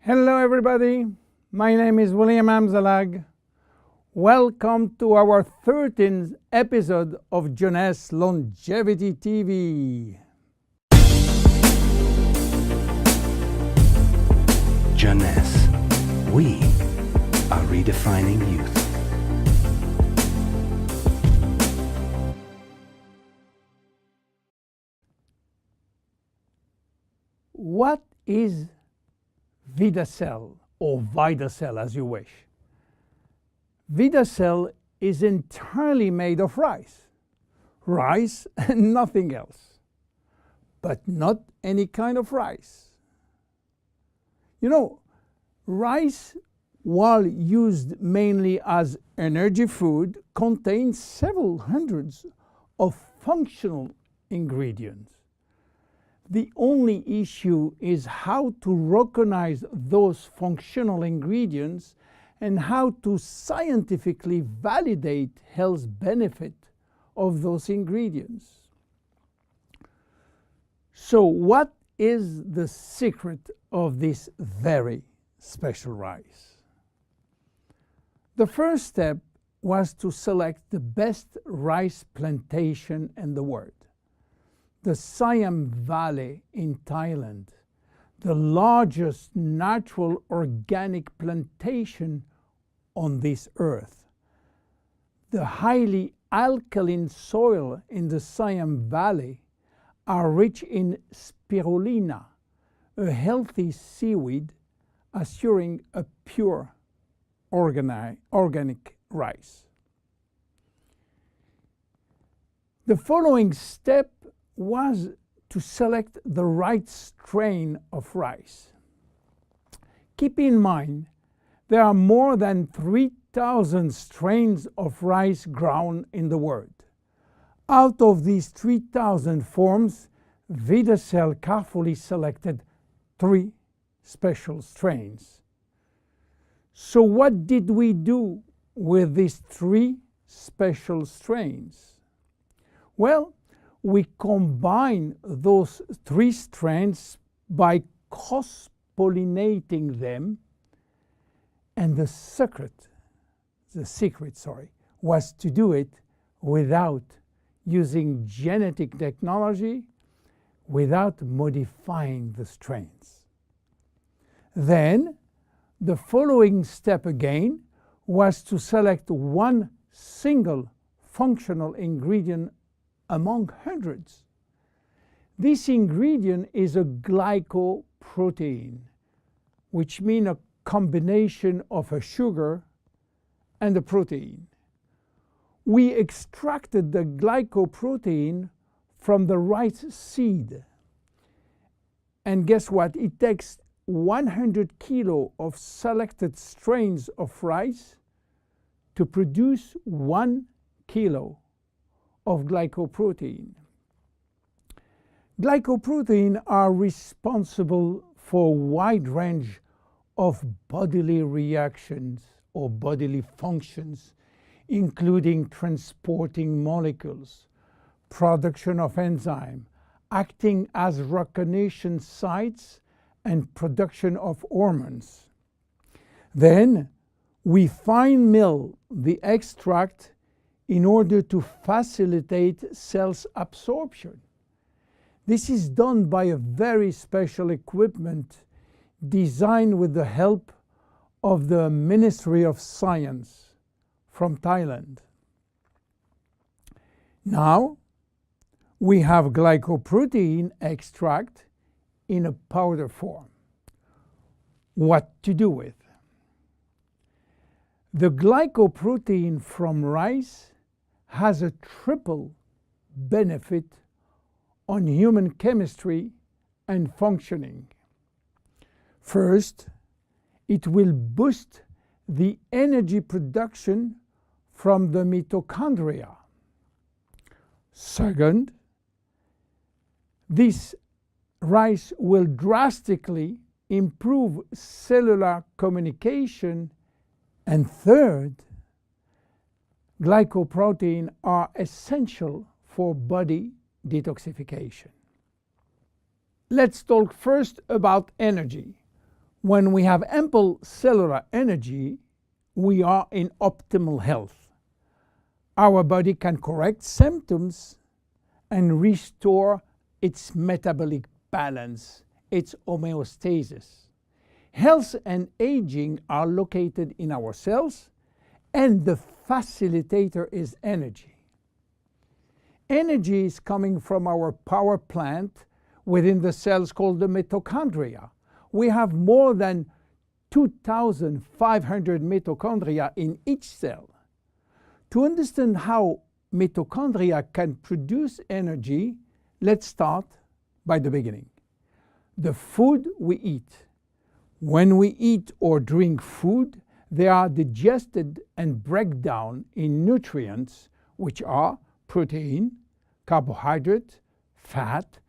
Hello everybody, my name is William Amzalag. Welcome to our 13th episode of Jeunesse Longevity TV. Jeunesse, we are redefining youth. What is Vedacell, or Vedacell as you wish? Vedacell is entirely made of rice. Rice and nothing else. But not any kind of rice. You know, rice, while used mainly as energy food, contains several hundreds of functional ingredients. The only issue is how to recognize those functional ingredients and how to scientifically validate health benefit of those ingredients. So what is the secret of this very special rice? The first step was to select the best rice plantation in the world. The Siam Valley in Thailand, the largest natural organic plantation on this earth. The highly alkaline soil in the Siam Valley are rich in spirulina, a healthy seaweed assuring a pure organic rice. The following step was to select the right strain of rice. Keep in mind, there are more than 3,000 strains of rice grown in the world. Out of these 3,000 forms, Vedacell carefully selected 3 special strains. So what did we do with these 3 special strains? Well, we combine those 3 strains by cross-pollinating them, and the secret was to do it without using genetic technology, without modifying the strains. Then, the following step again was to select one single functional ingredient among hundreds. This ingredient is a glycoprotein, which means a combination of a sugar and a protein. We extracted the glycoprotein from the rice seed. And guess what? It takes 100 kilo of selected strains of rice to produce 1 kilo of glycoprotein. Glycoprotein are responsible for a wide range of bodily reactions or bodily functions, including transporting molecules, production of enzyme, acting as recognition sites, and production of hormones. Then we fine mill the extract in order to facilitate cells absorption. This is done by a very special equipment designed with the help of the Ministry of Science from Thailand. Now we have glycoprotein extract in a powder form. What to do with? The glycoprotein from rice has a triple benefit on human chemistry and functioning. First, it will boost the energy production from the mitochondria. Second, this rice will drastically improve cellular communication. And third, glycoprotein are essential for body detoxification. Let's talk first about energy. When we have ample cellular energy, we are in optimal health. Our body can correct symptoms and restore its metabolic balance, its homeostasis. Health and aging are located in our cells, and the facilitator is energy. Energy is coming from our power plant within the cells called the mitochondria. We have more than 2,500 mitochondria in each cell. To understand how mitochondria can produce energy, let's start by the beginning. The food we eat. When we eat or drink food, they are digested and break down in nutrients, which are protein, carbohydrate, fat,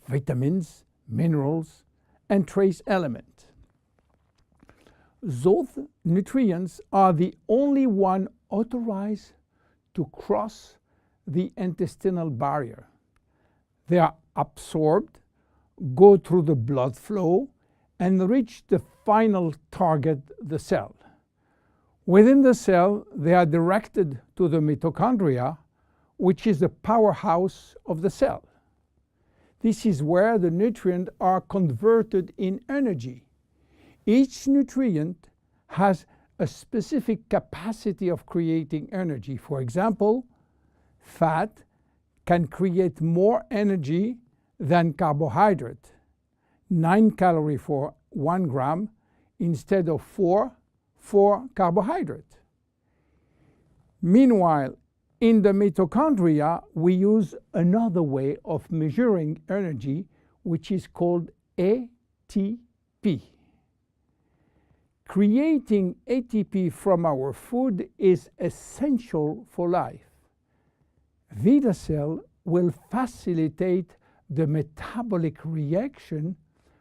vitamins, minerals, and trace elements. Those nutrients are the only one authorized to cross the intestinal barrier. They are absorbed, go through the blood flow, and reach the final target, the cell. Within the cell, they are directed to the mitochondria, which is the powerhouse of the cell. This is where the nutrients are converted in energy. Each nutrient has a specific capacity of creating energy. For example, fat can create more energy than carbohydrate, 9 calories for 1 gram instead of 4 for carbohydrate. Meanwhile, in the mitochondria, we use another way of measuring energy, which is called ATP. Creating ATP from our food is essential for life. Vedacell will facilitate the metabolic reaction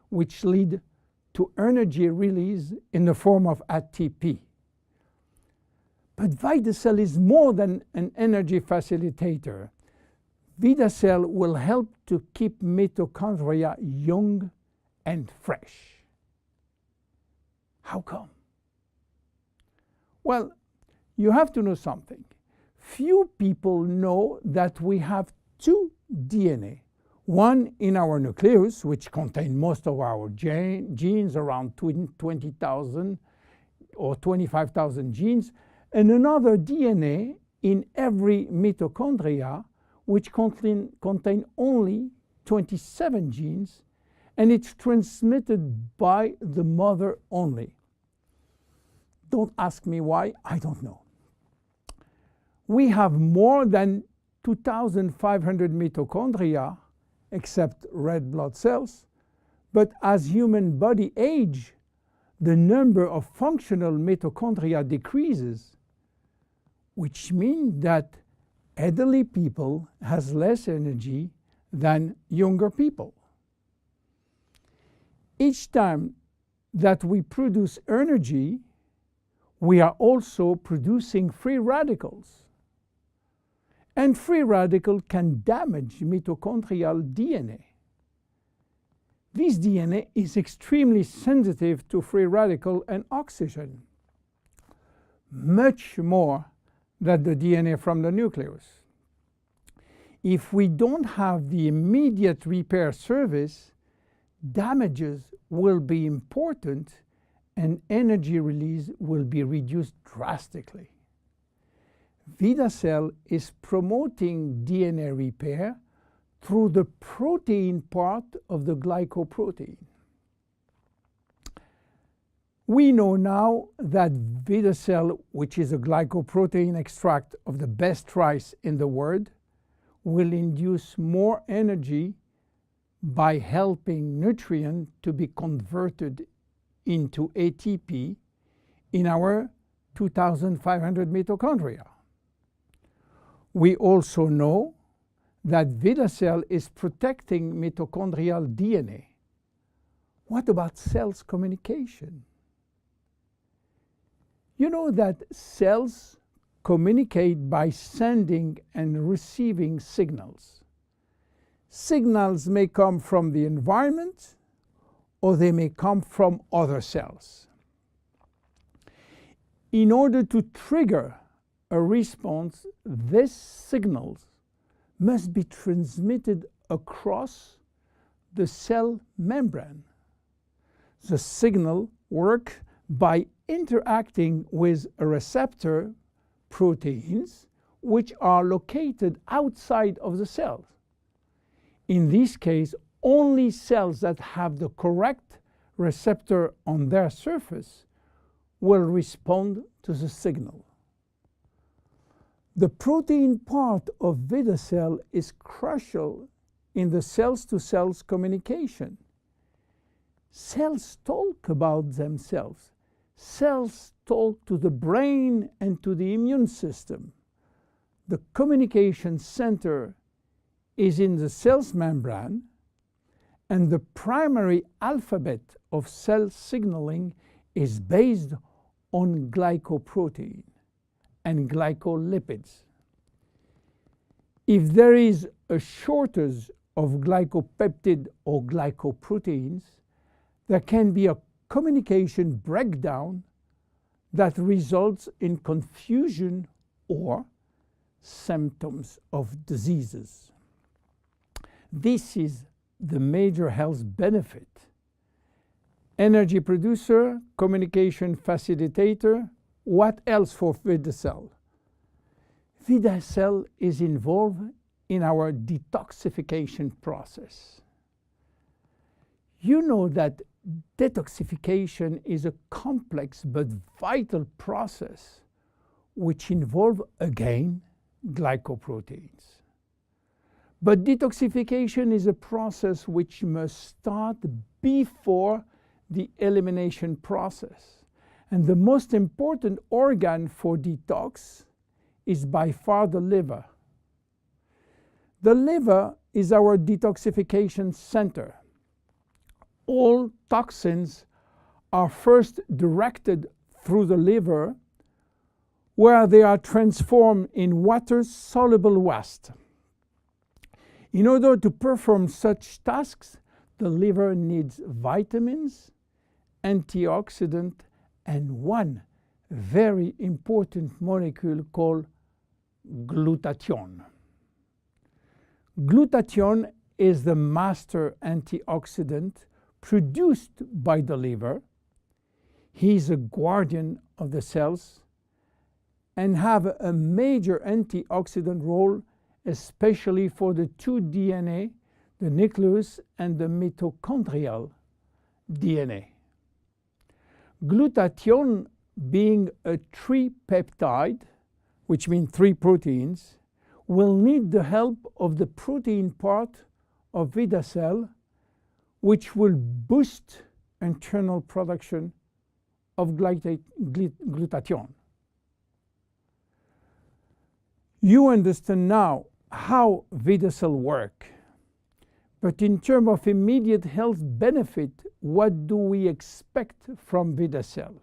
which lead to energy release in the form of ATP. But Vedacell is more than an energy facilitator. Vedacell will help to keep mitochondria young and fresh. How come? Well, you have to know something. Few people know that we have two DNA. One in our nucleus, which contains most of our genes, around 20,000 or 25,000 genes, and another DNA in every mitochondria, which contain only 27 genes, and it's transmitted by the mother only. Don't ask me why, I don't know. We have more than 2,500 mitochondria, except red blood cells, but as human body age, the number of functional mitochondria decreases, which means that elderly people has less energy than younger people. Each time that we produce energy, we are also producing free radicals. And free radical can damage mitochondrial DNA. This DNA is extremely sensitive to free radical and oxygen, much more than the DNA from the nucleus. If we don't have the immediate repair service, damages will be important and energy release will be reduced drastically. Vedacell is promoting DNA repair through the protein part of the glycoprotein. We know now that Vedacell, which is a glycoprotein extract of the best rice in the world, will induce more energy by helping nutrient to be converted into ATP in our 2,500 mitochondria. We also know that Vedacell is protecting mitochondrial DNA. What about cells communication? You know that cells communicate by sending and receiving signals. Signals may come from the environment or they may come from other cells. In order to trigger a response, these signals must be transmitted across the cell membrane. The signal works by interacting with a receptor proteins which are located outside of the cells. In this case, only cells that have the correct receptor on their surface will respond to the signal. The protein part of Vedacell is crucial in the cells-to-cells communication. Cells talk about themselves. Cells talk to the brain and to the immune system. The communication center is in the cell's membrane, and the primary alphabet of cell signaling is based on glycoprotein and glycolipids. If there is a shortage of glycopeptide or glycoproteins, there can be a communication breakdown that results in confusion or symptoms of diseases. This is the major health benefit. Energy producer, communication facilitator. What else for Vedacell? Vedacell is involved in our detoxification process. You know that detoxification is a complex but vital process which involves, again, glycoproteins. But detoxification is a process which must start before the elimination process. And the most important organ for detox is by far the liver. The liver is our detoxification center. All toxins are first directed through the liver, where they are transformed in water-soluble waste. In order to perform such tasks, the liver needs vitamins, antioxidants, and one very important molecule called glutathione. Glutathione is the master antioxidant produced by the liver. He is a guardian of the cells and have a major antioxidant role, especially for the two DNA, the nucleus and the mitochondrial DNA. Glutathione, being a tripeptide, which means 3 proteins, will need the help of the protein part of Vedacell, which will boost internal production of glutathione. You understand now how Vedacell works. But in terms of immediate health benefit, what do we expect from Vedacell?